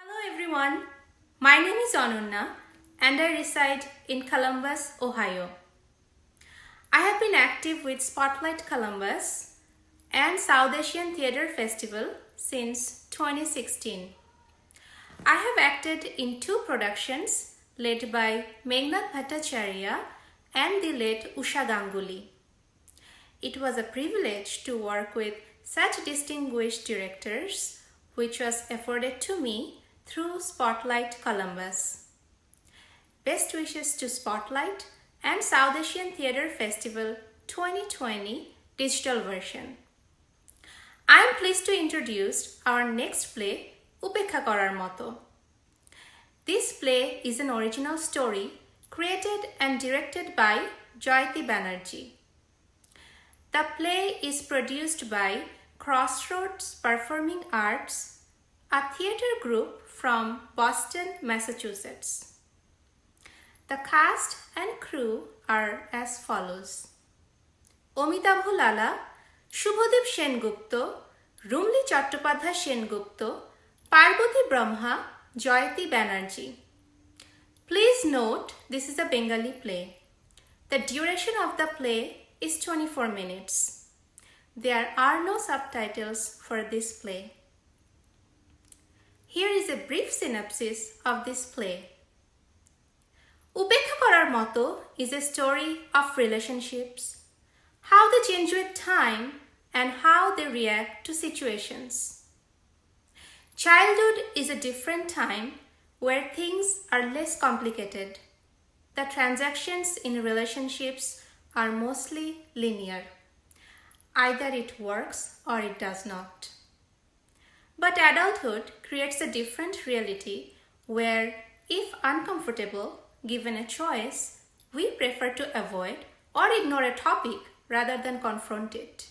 Hello everyone, my name is Ananya and I reside in Columbus, Ohio. I have been active with Spotlight Columbus and South Asian Theatre Festival since 2016. I have acted in two productions led by Meghnad Bhattacharya and the late Usha Ganguly. It was a privilege to work with such distinguished directors, which was afforded to me through Spotlight Columbus. Best wishes to Spotlight and South Asian Theatre Festival 2020 digital version. I am pleased to introduce our next play, Upekha Korar Moto. This play is an original story created and directed by Jayati Banerjee. The play is produced by Crossroads Performing Arts, a theatre group from Boston, Massachusetts. The cast and crew are as follows: Omitabh Lala, Shubhadev Sengupta, Rumli Chattopadhyay Sengupta, Parbati Brahma, Jayati Banerjee. Please note, this is a Bengali play. The duration of the play is 24 minutes. There are no subtitles for this play. Here is a brief synopsis of this play. Upekha Korar Moto is a story of relationships, how they change with time and how they react to situations. Childhood is a different time where things are less complicated. The transactions in relationships are mostly linear. Either it works or it does not. But adulthood creates a different reality where, if uncomfortable, given a choice, we prefer to avoid or ignore a topic rather than confront it.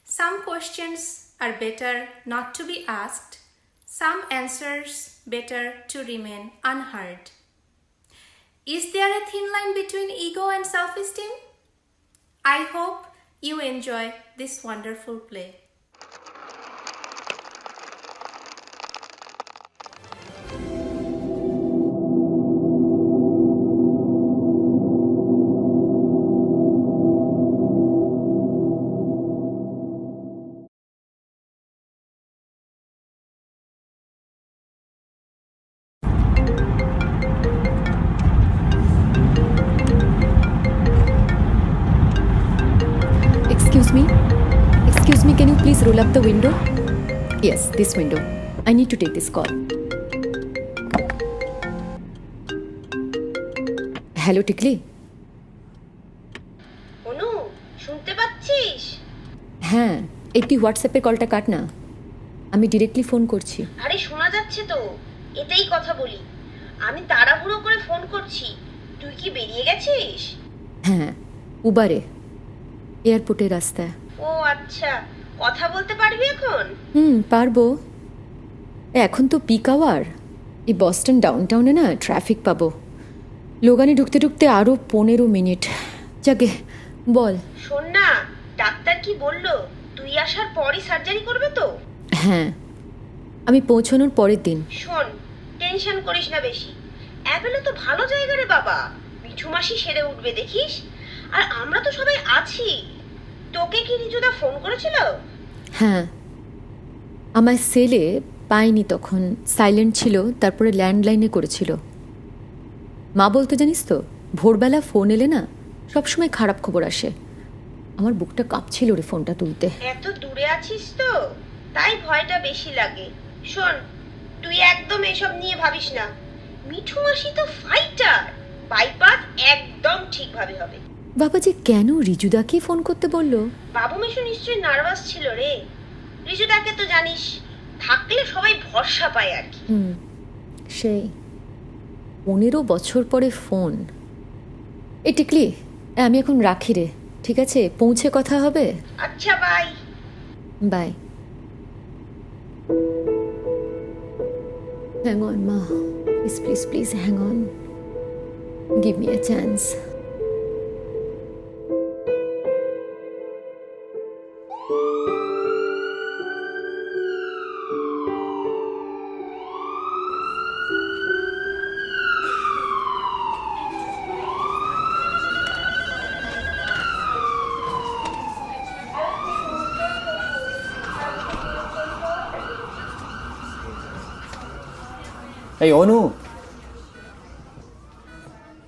Some questions are better not to be asked, some answers better to remain unheard. Is there a thin line between ego and self-esteem? I hope you enjoy this wonderful play. Excuse me, can you please roll up the window? Yes, this window. I need to take this call. Hello টিকলি। অনু, শুনতে পাচ্ছিস? হ্যাঁ, একটি হোয়াটসঅ্যাপের কলটা কাট না, আমি directly phone করছি। আরে শোনা যাচ্ছে তো, এটাই কথা বলি। আমি তাড়াহুড়ো করে ফোন করছি, তুই কি বেরিয়ে গেছিস? হ্যাঁ, উবারে, এয়ারপোর্টের রাস্তায়। ও আচ্ছা, কথা বলতে পারবি এখন? পারবো। এখন তো পিক আওয়ার, এই বস্টন ডাউনটাউনে না ট্রাফিক পাবো। লোগানে ঢুকতে ঢুকতে আরও 15 মিনিট। যাকে বল। শোন না, ডাক্তার কি বললো? তুই আসার পরই সার্জারি করবে তো? হ্যাঁ, আমি পৌঁছানোর পরের দিন। শোন, টেনশন করিস না বেশি। অ্যাপেলো তো ভালো জায়গা রে বাবা, মিঠু মাসি সেরে উঠবে দেখিস। আর আমরা তো সবাই আছি। তোকে কি রিজুদা ফোন করেছিল? হ্যাঁ, আমার সেলে পাইনি, তখন সাইলেন্ট ছিল, তারপরে ল্যান্ডলাইনে করেছিল। মা বলতো জানিস তো, ভোরবেলা ফোন এলে না সবসময় খারাপ খবর আসে। আমার বুকটা কাঁপছিল রে ফোনটা তুলতে। এত দূরে আছিস তো, তাই ভয়টা বেশি লাগে। শোন, তুই একদম এসব নিয়ে ভাবিস না। মিঠু মাসি তো ফাইটার, বাইপাস একদম ঠিকভাবে হবে। বাবা যে কেন রিজুদাকে ফোন করতে বললো? বাবু মেশো নিশ্চয়ই নার্ভাস ছিল রে। রিজুদাকে তো জানিস, থাকলে সবাই ভরসা পায় আর কি। সেই 15 বছর পরে ফোন। এই টিকলি, আমি এখন রাখি রে, ঠিক আছে? পৌঁছে কথা হবে। আচ্ছা, bye bye. Hang on, Ma. Please, hang on. Give me a chance. এই অনু,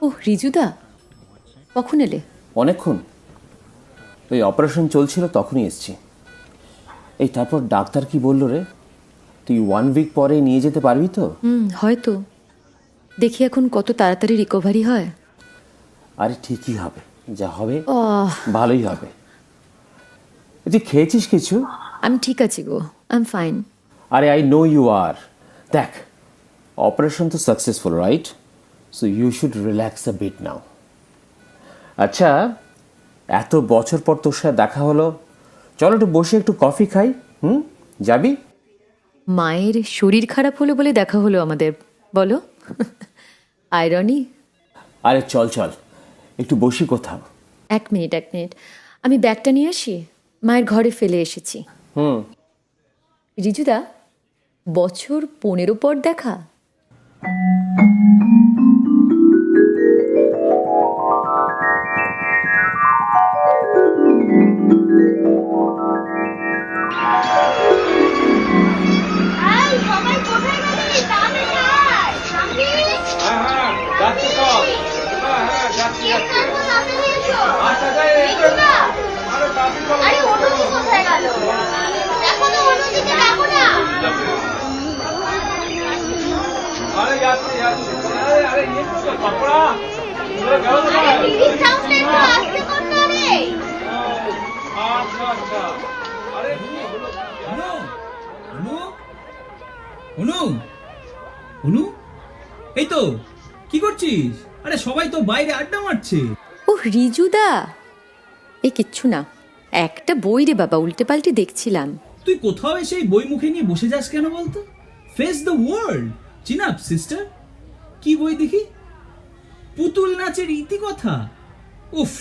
ও রিজুদা, কখন এলে? অনেকক্ষণ। ওই অপারেশন চলছিল তখনই এসছি। এই তারপর ডাক্তার কি বললো রে? তুই 1 উইক পরে নিয়ে যেতে পারবি তো? হয়তো। দেখি এখন কত তাড়াতাড়ি রিকভারি হয়। আরে ঠিকই হবে, যা হবে আহ, ভালোই হবে। তুই খেয়েছিস কিছু? আমি ঠিক আছি গো, আই এম ফাইন। আরে আই নো ইউ আর। দেখ, অপারেশন তো successful, right? So you should relax a bit now. আচ্ছা, এত বছর পর তোর সাথে দেখা হলো, চলো একটু বসে একটু কফি খাই। যাবি? মায়ের শরীর খারাপ হলো বলে দেখা হলো আমাদের, বলো? আয়রনি। আরে চল চল, একটু বসি কোথাও। এক মিনিট, আমি ব্যাগটা নিয়ে আসি, মায়ের ঘরে ফেলে এসেছি। রিজুদা, বছর 15 পর দেখা। এই সবাই কোথায় গেলি? তাড়াতাড়ি আয়। সামনে। যাচ্ছি তো। যাচ্ছি কেক কাটবো, তাড়াতাড়ি এসো। আচ্ছা যাই। রিজুদা, আরে তাড়াতাড়ি চলো। আরে অনুজি কোথায় গেল? দেখো তো, অনুজিকে ডাকো না। আরে যাচ্ছি। আরে ये तो कपड़ा তোরা গেল না। আরে টিভির সাউন্ডটা একটু আস্তে করতে হবে। আচ্ছা। আরে অনু, এই তো কি করছিস? আরে সবাই তো বাইরে আড্ডা মারছে। ও রিজুদা, এই কিচ্ছু না, একটা বই রে বাবা, উল্টে পাল্টে দেখছিলাম। তুই কোথাও এসে এই বই মুখে নিয়ে বসে যাস কেন বলতো? ফেস দ্য ওয়ার্ল্ড, চিন আপ সিস্টার। কি বই দেখি? পুতুল নাচের ইতিকথা। উফ,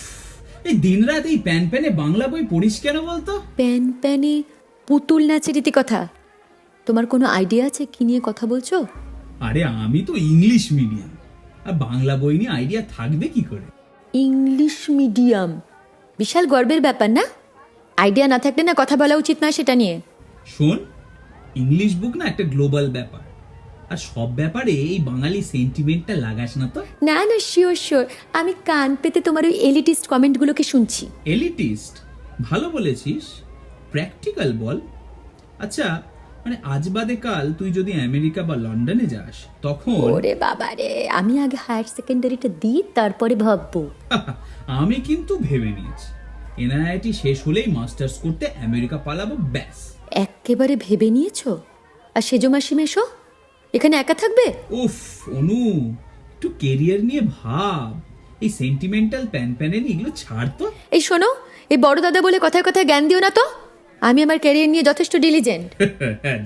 এই দিনরাত এই প্যানে বাংলা বই পড়িস কেন বলতো? প্যানে পুতুল নাচের কথা। তোমার কোনো আইডিয়া আছে কি নিয়ে কথা বলছো? আরে আমি তো ইংলিশ মিডিয়াম, আর বাংলা বই নিয়ে আইডিয়া থাকবে কি করে? ইংলিশ মিডিয়াম, বিশাল গর্বের ব্যাপার না? আইডিয়া না থাকলে না কথা বলা উচিত নয় সেটা নিয়ে। শোন, ইংলিশ বুক না একটা গ্লোবাল ব্যাপার, আর সব ব্যাপারে এই বাঙালি সেন্টিমেন্টটা লাগাস না তো। না শিওর, আমি কান পেতে তোমার ওই এলিটিস্ট কমেন্টগুলোকে শুনছি। এলিটিস্ট ভালো বলেছিস, প্র্যাকটিক্যাল বল। আচ্ছা, মানে আজ বাদে কাল তুই যদি আমেরিকা বা লন্ডনে যাস তখন ওরে বাবা রে, আমি আগে হায়ার সেকেন্ডারিটা দিই, তারপরে ভাববো। আমি কিন্তু ভেবে নিয়েছি এনআইটি শেষ হলেই মাস্টার্স করতে আমেরিকা পালাবো, ব্যাস। একেবারে ভেবে নিয়েছো? আর সেজো মাসি মেশো এখানে একা থাকবে? উফ অনু, একটু কেরিয়ার নিয়ে ভাব। এই সেন্টিমেন্টাল প্যান এগুলো ছাড় তো। এই শোনো, এই বড় দাদা বলে কথায় কথায় জ্ঞান দিও না তো। আমি আমার ক্যারিয়ার নিয়ে যথেষ্ট ডিলিজেন্ট।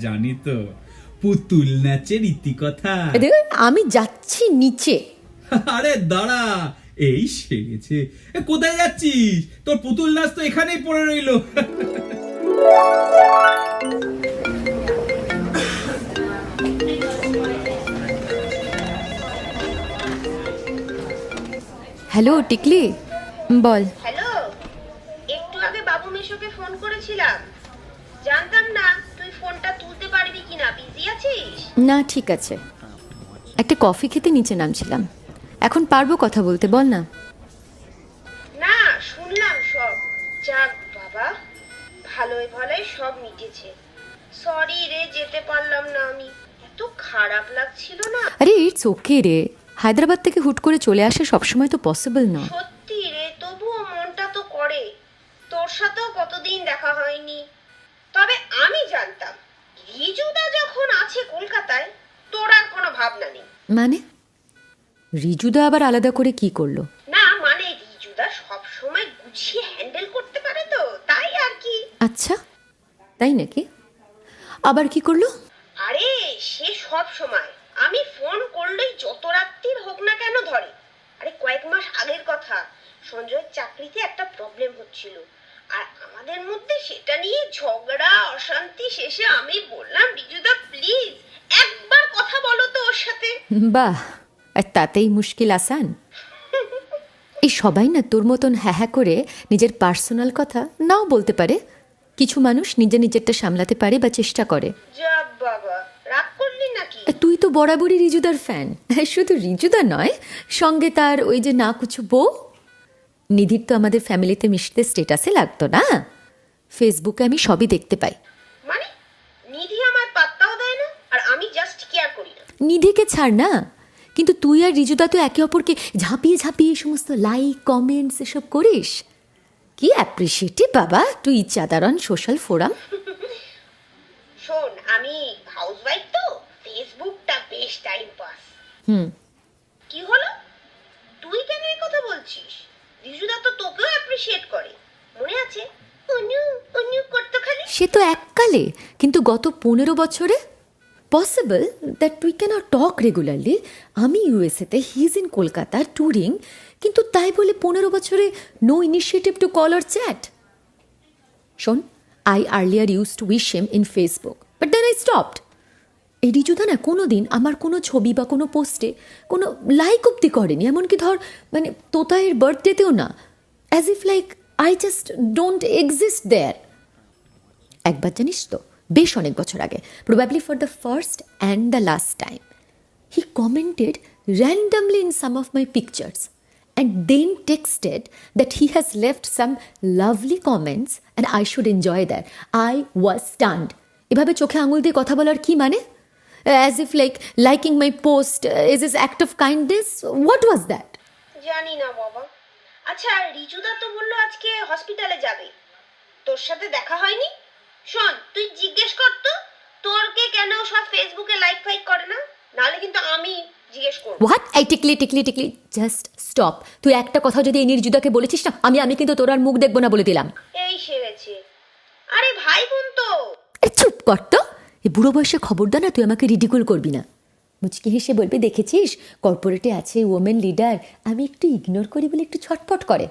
জানি তো, পুতুল নাচের ইতিকথা। আমি যাচ্ছি নিচে। আরে দাঁড়া, এই সেরেছে। কোথায় যাচ্ছিস? তোর পুতুল নাচ তো এখানেই পড়ে রইলো। হ্যালো টিকলি, বল। হ্যালো, একটু আগে বাবু মেশোকে ফোন করেছিলাম। জানতাম না তুই ফোনটা তুলতে পারবি কিনা, বিজি আছিস? না ঠিক আছে, একটা কফি খেতে নিচে নামছিলাম, এখন পারবো কথা বলতে, বল না। না, শুনলাম সব। যাক বাবা, ভালোই সব মিটেছে। সরি রে, যেতে পারলাম না আমি। এত খারাপ লাগছিল না। আরে ইটস ওকে রে, হায়দ্রাবাদ থেকে হুট করে চলে আসা সবসময় তো পসিবল না। সত্যি রে, তবুও মনটা তো করে। তোর সাথেও কতদিন দেখা হয়নি। তবে আমি জানতাম রিজুদা যখন আছে কলকাতায়, তোর আর কোনো ভাবনা নেই। মানে রিজুদা আবার আলাদা করে কি করলো? না মানে রিজুদা সব সময় গুছিয়ে হ্যান্ডেল করতে পারে তো, তাই আর কি। আচ্ছা তাই নাকি? আবার কি করলো? আরে সে সব সময় আমি ফোন করলেই যত রাত্রির হোক না কেন ধরে। আরে কয়েক মাস আগের কথা, সঞ্জয়ের চাকরিতে একটা প্রবলেম হচ্ছিল, আর আমাদের মধ্যে সেটা নিয়ে ঝগড়া অশান্তি। শেষে আমি বললাম, রিজুদা প্লিজ একবার কথা বলো তো ওর সাথে। বাহ, আর তাতেই মুশকিল আসান। এই সবাই না তোর মতন হ্যাঁ করে নিজের পার্সোনাল কথা নাও বলতে পারে। কিছু মানুষ নিজেরটা সামলাতে পারে বা চেষ্টা করে। যা বাবা, রাগ করলি নাকি? তুই তো বরাবরই রিজুদার ফ্যান। শুধু রিজুদা নয়, সঙ্গে তার ওই যে না কিছু বউ। নিধির তো আমাদের ফ্যামিলিতে মিশতে স্টেটাসে লাগতো না, ফেসবুকে আমি সবই দেখতে পাই। মানে নিধি আমার পাত্তাও দেয় না, আর আমি জাস্ট কেয়ার করি না। নিধিকে ছাড় না, কিন্তু তুই আর রিজুদা তো একে অপরকে ঝাঁপিয়ে ঝাঁপিয়ে এই সমস্ত লাইক কমেন্টস এসব করিস। কি অ্যাপ্রিসিয়েটিভ বাবা তুই, ইচ্ছাদার অন সোশ্যাল ফোরাম। শোন, আমি হাউসওয়াইফ তো, ফেসবুকটা বেশ টাইম পাস। কি হলো, তুই কেন এই কথা বলছিস? রিজুদা তো তোকেও অ্যাপ্রিসিয়েট করে, মনে আছে? অনু অনু করতো খালি। সে তো এককালে, কিন্তু গত 15 বছরে possible that we can't talk regularly. আমি ইউএসএতে, he is in Kolkata touring, কিন্তু তাই বলে 15 বছরে no initiative to call or chat. শোন, I earlier use to wish him in Facebook, but then I stopped. এই রিজুদা না কোনো দিন আমার কোনো ছবি বা কোনো পোস্টে কোনো লাইক অব্দি করেনি, এমনকি ধর মানে তোতায়ের বার্থডেতেও না, as if like I just don't exist there. একবার জানিস তো, বেশ অনেক বছর আগে, probably for the first and the last time, he commented randomly in some of my pictures and then texted that he has left some lovely comments and I should enjoy that. I was stunned. এভাবে চোখে আঙুল দিয়ে কথা বলার কি মানে? As if like liking my post is his act of kindness. What was that? জানি না বাবা। আচ্ছা, রিজুদা তো বললো আজকে হসপিটালে যাবে, তোর সাথে দেখা হয়নি? শোন, তুই জিজ্ঞেস কর তো তোরকে কেন সব ফেসবুকে লাইক ফাইক করে না, নাহলে কিন্তু আমি জিজ্ঞেস করব। What? I টিকলি জাস্ট স্টপ। তুই একটা কথা যদি এই নির্জুদাকে বলেছিস না, আমি কিন্তু তোর আর মুখ দেখবো না বলে দিলাম। এই সেরেছে। আরে ভাই বোন তো। চুপ কর তো, এই বুড়ো বয়সে খবরদার না তুই আমাকে রিডিকুল করবি না। মুচকি হেসে বলবে, দেখেছিস কর্পোরেটে আছে ওমেন লিডার, আমি একটু ইগনোর করি বলে একটু ছটফট করে।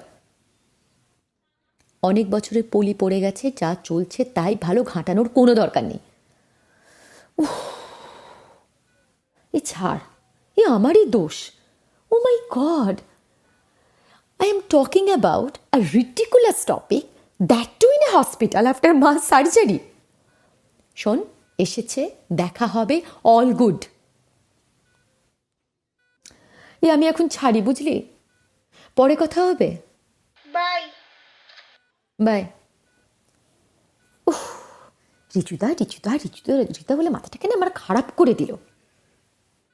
অনেক বছরের পলি পড়ে গেছে, যা চলছে তাই ভালো, ঘাঁটানোর কোনো দরকার নেই। এ ছাড়, এ আমারই দোষ। ও মাই god, I am talking about a ridiculous topic, that too in a hospital after mass surgery. শোন, এসেছে, দেখা হবে, অল গুড। আমি এখন ছাড়ি, বুঝলি? পরে কথা হবে। Bye bye. রিচুদা বলে মাথাটাকে না আমার খারাপ করে দিল।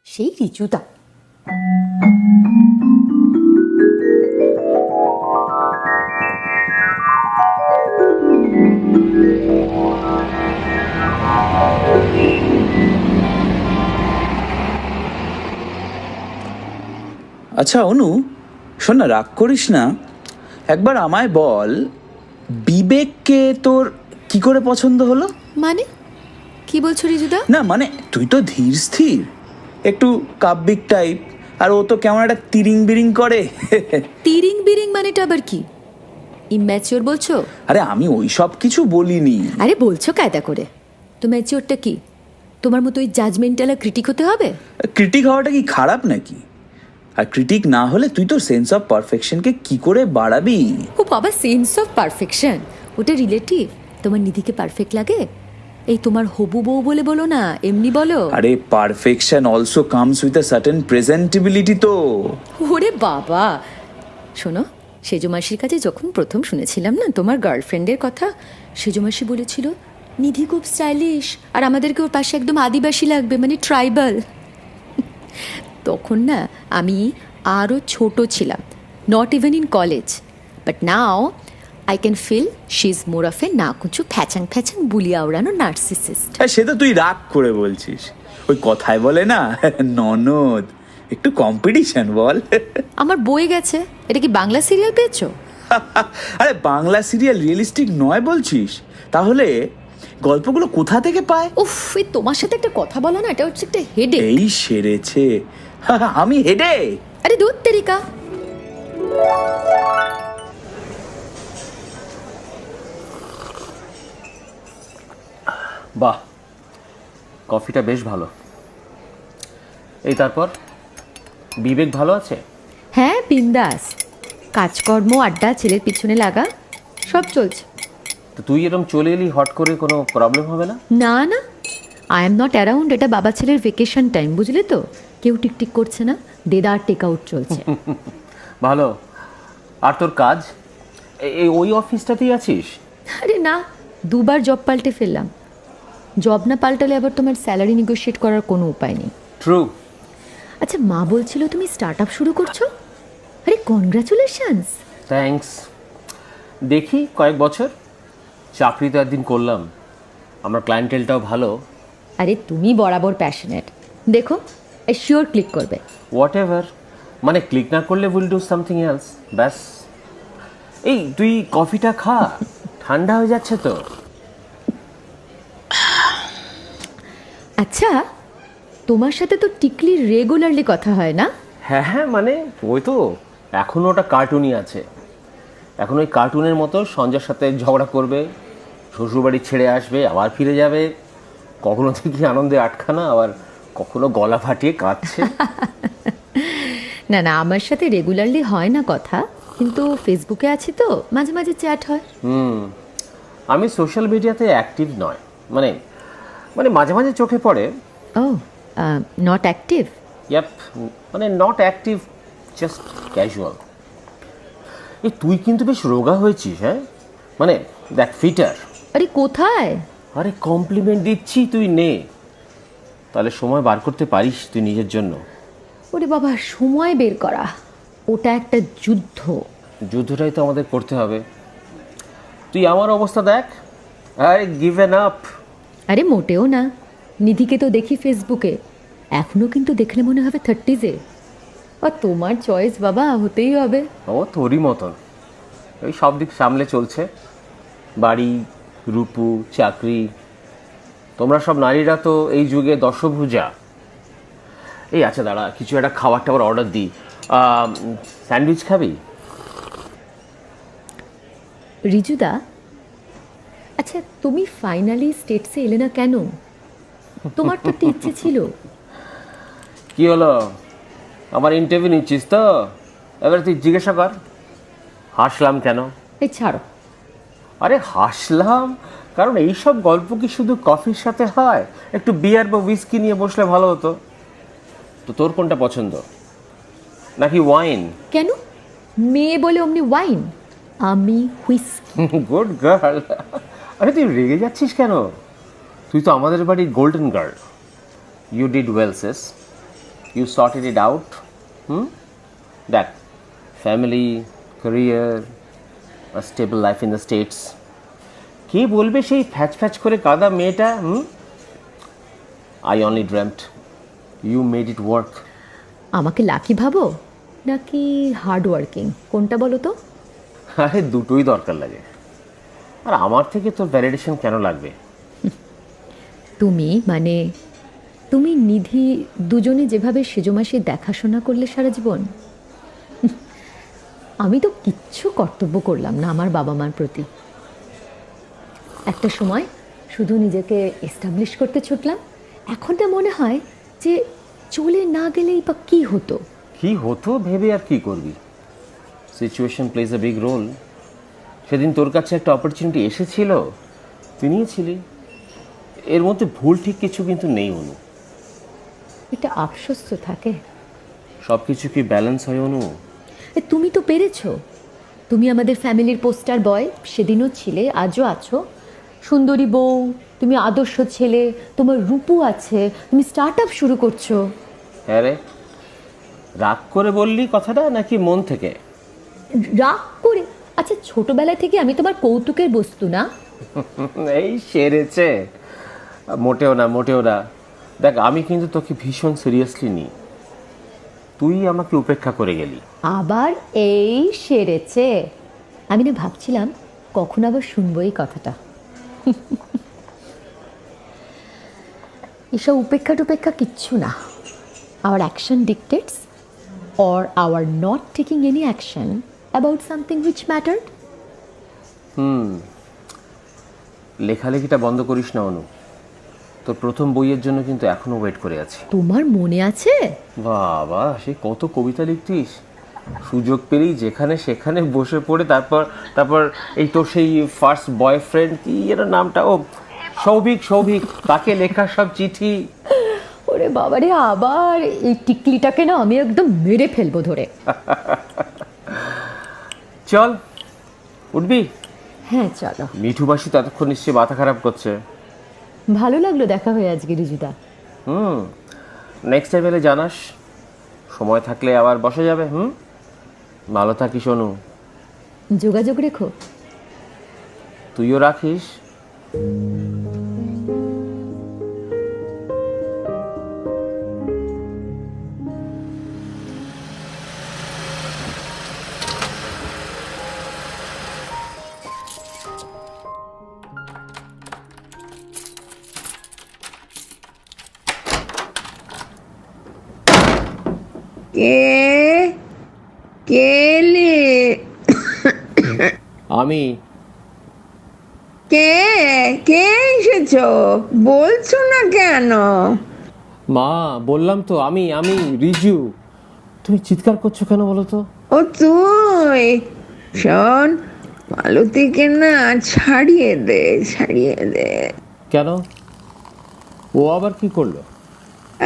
সেই রিচুদা। আচ্ছা অনু, শোন না, রাগ করিস না, একবার আমায় বল বিবেককে তোর কি করে পছন্দ হলো? মানে কি বলছো রিজুদা? না মানে তুই তো ধীর স্থির, একটু কাব্যিক টাইপ, আর ও তো কেমন একটা তিরিং বিরিং করে। তিরিং বিরিং মানেটা আবার কি? ইম্যাচিওর বলছো? আরে আমি ওই সব কিছু বলিনি। আরে বলছো কায়দা করে। তো ম্যাচিওরটা কি? তোমার মতো ওই জাজমেন্টাল ক্রিটিক হতে হবে? ক্রিটিক হওয়াটা কি খারাপ নাকি? আর ক্রিটিক না হলে তুই তোর সেন্স অফ পারফেকশনকে কি করে বাড়াবি? ও বাবা, সেন্স অফ পারফেকশন ওটা রিলেটিভ। তোমার নিধিকে পারফেক্ট লাগে? এই তোমার হবু বউ বলে বলো না, এমনি বলো। আরে perfection also comes with a certain presentability তো। ওরে বাবা, শোনো, সেজো মাসির কাছে যখন প্রথম শুনেছিলাম না তোমার গার্লফ্রেন্ডের কথা, সেজো মাসি বলেছিল নিধি খুব স্টাইলিশ, আর আমাদেরকে ওর পাশে একদম আদিবাসী লাগবে, মানে ট্রাইবাল। তখন না আমি আরও ছোট ছিলাম, not even in college, but now I can feel she is more of a না কুচু ফ্যাচাং ফ্যাচাং বুলিয়া ওড়ানো নার্সিসিস্ট। সে তো তুই রাগ করে বলছিস, ওই কথায় বলে না ননদ, একটু কম্পিটিশন বল। আমার বই গেছে, এটা কি বাংলা সিরিয়াল পেয়েছো? আরে বাংলা সিরিয়াল রিয়েলিস্টিক নয় বলছিস? তাহলে গল্পগুলো কোথা থেকে পায়? উফ, এই তোমার সাথে একটা কথা বলা না, এটা হচ্ছে একটা হেডে। এই সেরেছে, আমি হেডে? আরে দুধ তেরিকা। বাহ, কফিটা বেশ ভালো। এই তারপর বিবেক ভালো আছে? হ্যাঁ, বিন্দাস, কাজকর্ম, আড্ডা, ছেলের পিছনে লাগা, সব চলছে। তো তুই এরকম চলে এলি হট করে, কোনো প্রবলেম হবে না? না না, আই এম নট অ্যারাউন্ড, এটা বাবা ছেলের ভেকেশন টাইম, বুঝলে তো? কেউ টিকটিক করছে না, দেদার টেক আউট চলছে। ভালো। আর তোর কাজ এই ওই অফিসটাতেই আছিস? আরে না, 2বার জব পাল্টে ফেললাম। জব না পাল্টালে আবার তোমার স্যালারি নেগোশিয়েট করার কোনো উপায় নেই। ট্রু। আচ্ছা, মা বলছিল তুমি স্টার্ট আপ শুরু করছো। আরে কনগ্রাচুলেশনস। থ্যাঙ্কস। দেখি কয়েক বছর, চাকরি তো একদিন করলাম, আমার ক্লায়েন্টেলটাও ভালো। আরে তুমি বরাবর প্যাশনেট, দেখো এই শিওর ক্লিক করবে। হোয়াট এভার, মানে ক্লিক না করলে উইল ডু সামথিং এলস, ব্যাস। এই তুই কফিটা খা, ঠান্ডা হয়ে যাচ্ছে তো। আচ্ছা, তোমার সাথে তো টিকলি রেগুলারলি কথা হয় না? হ্যাঁ হ্যাঁ, মানে ওই তো এখনও ওটা কার্টুনই আছে। এখন ওই কার্টুনের মতো সঞ্জয়ের সাথে ঝগড়া করবে, শ্বশুরবাড়ি ছেড়ে আসবে, আবার ফিরে যাবে, কখনো থেকে আনন্দে আটখানা, আবার কখনো গলা ফাটিয়ে কাঁদছে। না না, আমার সাথে রেগুলারলি হয় না কথা, কিন্তু ফেসবুকে আছি তো মাঝে মাঝে চ্যাট হয়। আমি সোশ্যাল মিডিয়াতে অ্যাক্টিভ নয়, মানে মানে মাঝে মাঝে চোখে পড়ে। ও, নট অ্যাক্টিভ? ইয়াপ, মানে নট অ্যাক্টিভ, জাস্ট ক্যাজুয়াল। এই তুই কিন্তু বেশ রোগা হয়েছিস, হ্যাঁ? মানে দেখ, ফিটার। আরে কোথায়? আরে কমপ্লিমেন্ট দিচ্ছি, তুই নে, তাহলে সময় বার করতে পারিস তুই নিজের জন্য। ওরে বাবা, সময় বের করা ওটা একটা যুদ্ধ। যুদ্ধটাই তো আমাদের করতে হবে। তুই আমার অবস্থা দেখ, আরে গিভেন আপ। আরে মোটেও না, নিধিকে তো দেখি ফেসবুকে, এখনও কিন্তু দেখলে মনে হবে 30s। আর তোমার চয়েস বাবা, হতেই হবে। ও তোরই মতন, ওই সব দিক সামলে চলছে, বাড়ি, রূপু, চাকরি। তোমরা সব নারীরা তো এই যুগে দশভুজা। এই আচ্ছা দাঁড়া, কিছু একটা খাবার টাবার অর্ডার দিই। স্যান্ডউইচ খাবি? রিজুদা, আচ্ছা তুমি ফাইনালি স্টেটসে এলে না কেন? তোমার তো একটা ইচ্ছে ছিল। কি হলো, আমার ইন্টারভিউ নিচ্ছিস তো? এবার তুই জিজ্ঞাসা কর, হাসলাম কেন? এই ছাড়ো। আরে হাসলাম কারণ এইসব গল্প কি শুধু কফির সাথে হয়? একটু বিয়ার বা উইস্কি নিয়ে বসলে ভালো হতো। তো তোর কোনটা পছন্দ, নাকি ওয়াইন? কেন, মেয়ে বলে অমনি ওয়াইন? আমি হুইস্কি। Good girl. আরে তুই রেগে যাচ্ছিস কেন? তুই তো আমাদের বাড়ির golden girl. You did well sis, you sorted it out. দেখ, family, career, stable life in the States. কে বলবে সেই ফ্যাচ ফ্যাচ করে কাদা মেয়েটা? I only dreamed, you made it work. আমাকে লাকি ভাবো নাকি হার্ড ওয়ার্কিং, কোনটা বলো তো? আরে দুটোই দরকার লাগে, আর আমার থেকে তোর ভ্যালিডেশন কেন লাগবে? তুমি মানে তুমি নিধি দুজনে যেভাবে সেজমাসে দেখাশোনা করলে সারা জীবন, আমি তো কিচ্ছু কর্তব্য করলাম না আমার বাবা মার প্রতি। একটা সময় শুধু নিজেকে এস্টাবলিশ করতে ছুটলাম, এখন না মনে হয় যে চলে না গেলেই বা কী হতো। কি হতো ভেবে আর কি করবি? Situation plays a big role. সেদিন তোর কাছে একটা অপরচুনিটি এসেছিল, তুই নিয়েছিলি। এর মধ্যে ভুল ঠিক কিছু কিন্তু নেই অনু। এটা আফসোস তো থাকে। সব কিছু কি ব্যালেন্স হয় অনু? তুমি তো পেরেছো, তুমি আমাদের ফ্যামিলির পোস্টার বয়, সেদিনও ছিলে, আজও আছো। সুন্দরী বউ, তুমি আদর্শ ছেলে, তোমার রূপু আছে, তুমি স্টার্ট আপ শুরু করছো। হ্যাঁ রে, রাগ করে বললি কথাটা নাকি মন থেকে? রাগ করে? আচ্ছা, ছোটবেলা থেকে আমি তোমার কৌতুকের বস্তু না? এই সেরেছে। মোটেও না, মোটেও না। দেখ, আমি কিন্তু তোকে ভীষণ সিরিয়াসলি নিই, তুই আমাকে উপেক্ষা করে গেলি। আবার এই সেরেছে? আমি না ভাবছিলাম কখন আবার শুনবো এই কথাটা। এসব উপেক্ষা টুপেক্ষা কিচ্ছু না। Our action dictates or our not taking any action about something which mattered. লেখালেখিটা বন্ধ করিস না অনু, তোর প্রথম বইয়ের জন্য কিন্তু এখনো ওয়েট করে আছি। তোমার মনে আছে? বাবা, সে কত কবিতা লিখতিস, সুযোগ পেলেই যেখানে সেখানে বসে পড়ে। তারপর তারপর এই তোর সেই ফার্স্ট বয়ফ্রেন্ড, কি এর নামটা, ও সৌভিক তাকে লেখা সব চিঠি। ওরে বাবারে, আবার এই টিকলিটাকে না আমি একদম মেরে ফেলবো ধরে। চল উঠবি? হ্যাঁ চলো। মিঠু মাসি ততক্ষণ নিশ্চয়ই মাথা খারাপ করছে। ভালো লাগলো দেখা হয়ে আজকে রিজুদা। নেক্সট টাইম এলে জানাস, সময় থাকলে আবার বসা যাবে। ভালো থাকিস অনু। যোগাযোগ রেখো। তুইও রাখিস। কে কেলে আমি কে কে এসেছো বলছো না কেন? মা, বললাম তো আমি রিজু। তুমি চিৎকার করছো কেন বলো তো? ও তুই, শোন, মালতীকে না ছাড়িয়ে দে। কেন? ও আবার কি করলো?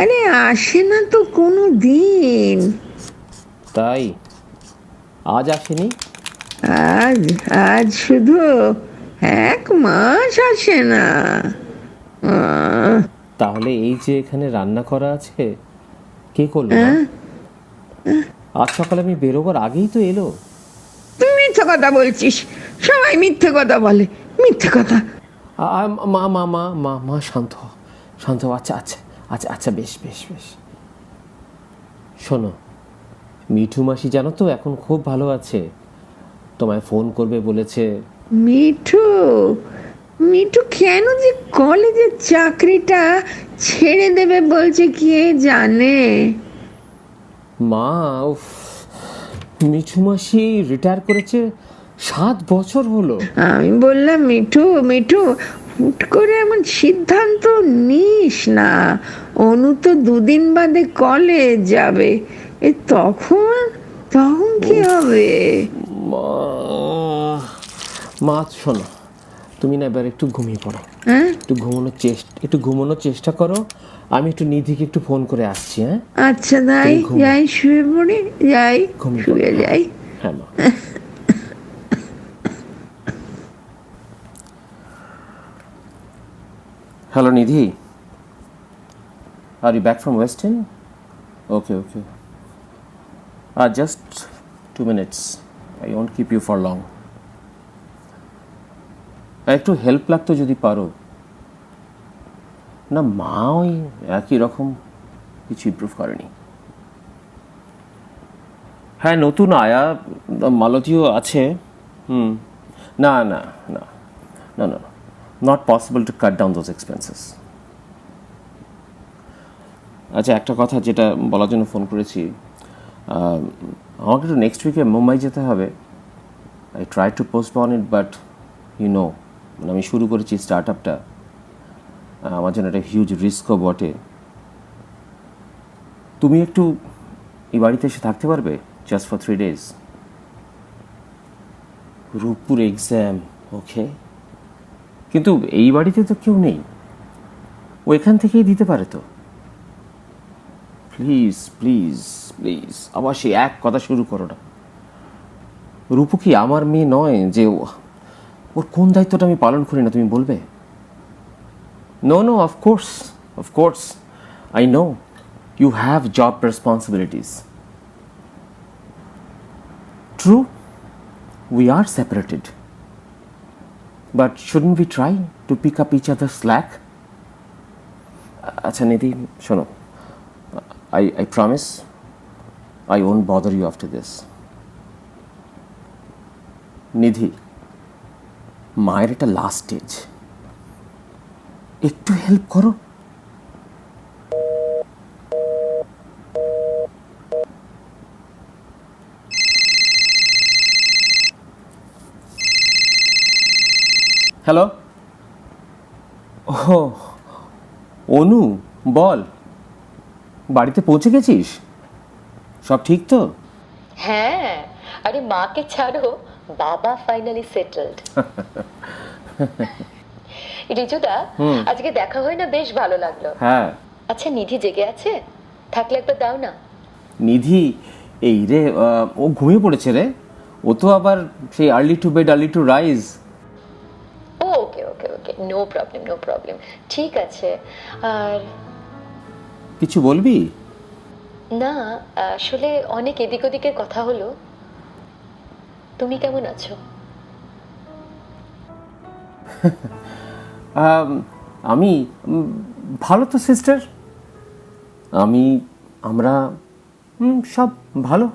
আরে আসে না তো কোনো দিন। তাই আজ আসেনি? আজ শুধু 1 মাস আসে না। তাহলে এই যে এখানে রান্না করা আছে, কে করলো? আজ সকালে আমি বেরোবার আগেই তো এলো। তুই মিথ্যে কথা বলছিস, সবাই মিথ্যে কথা বলে, মিথ্যে কথা। মা মা মা মা মা শান্ত হ, শান্ত হ। আচ্ছা আচ্ছা আচ্ছা আচ্ছা, বেশ বেশ বেশ। শোনো, মিঠু মাসি জানো তো এখন খুব ভালো আছে, তোমায় ফোন করবে বলেছে। মিঠু কেন যে কলেজের চাকরিটা ছেড়ে দেবে বলছে কে জানে। মা, উফ, মিঠু মাসি রিটায়ার করেছে, 7 বছর হলো। আমি বললাম মিঠু হুট করে এমন সিদ্ধান্ত নিস না। অনু তো 2 দিন বাদে কলেজ যাবে, তখন কি হবে? মা শোনো, তুমি না এবার একটু ঘুমিয়ে পড়ো। একটু ঘুমানোর চেষ্টা করো। আমি একটু নিধিকে একটু ফোন করে আসছি। হ্যাঁ আচ্ছা, যাই শুয়ে পড়ি, শুয়ে যাই। হ্যাঁ মা। Hello Nidhi, are you back from western? Okay, just 2 minutes, I won't keep you for long. একটু হেল্প লাগতো যদি পারো। না, মা ওই একই রকম, কিছু ইমপ্রুভ করেনি। হ্যাঁ, নতুন আয়া মালতীও আছে। না, not possible to cut down those expenses. আচ্ছা, একটা কথা যেটা বলার জন্য ফোন করেছি, আমাকে একটু নেক্সট উইকে মুম্বাই যেতে হবে। I try to postpone it, but মানে আমি শুরু করেছি স্টার্ট আপটা, আমার জন্য একটা হিউজ রিস্কও বটে। তুমি একটু এই বাড়িতে এসে থাকতে পারবে just for 3 days? Ruppur exam, okay, কিন্তু এই বাড়িতে তো কেউ নেই, ও এখান থেকেই দিতে পারে তো। প্লিজ প্লিজ প্লিজ, আবার সেই এক কথা শুরু করো না। রূপু কি আমার মেয়ে নয় যে ওর কোন দায়িত্বটা আমি পালন করি না তুমি বলবে? No, of course I know you have job responsibilities. True, we are separated, but shouldn't we try to pick up each other's slack? Acha Nidhi, shono, I promise I won't bother you after this. Nidhi, মায়ের এটা last stage, একটু help করো। Hello, ও অনু, বল, বাড়িতে পৌঁছে গেছিস? সব ঠিক তো? হ্যাঁ, আরে মাকে ছাড়ো, বাবা ফাইনালি সেটেলড। রিজুদা, আজকে দেখা হয় না, বেশ ভালো লাগলো। হ্যাঁ, আচ্ছা, নিধি জেগে আছে? থাকলে একবার দাও না। নিধি এই রে, ও ঘুমিয়ে পড়েছে রে। ও তো আবার সেই early to bed early to rise. Okay okay okay, no problem no problem, ঠিক আছে। আর কিছু বলবি? না, আসলে অনেক এদিক ওদিকের কথা হলো। তুমি কেমন আছো? আমি ভালো তো সিস্টার। আমরা সব ভালো।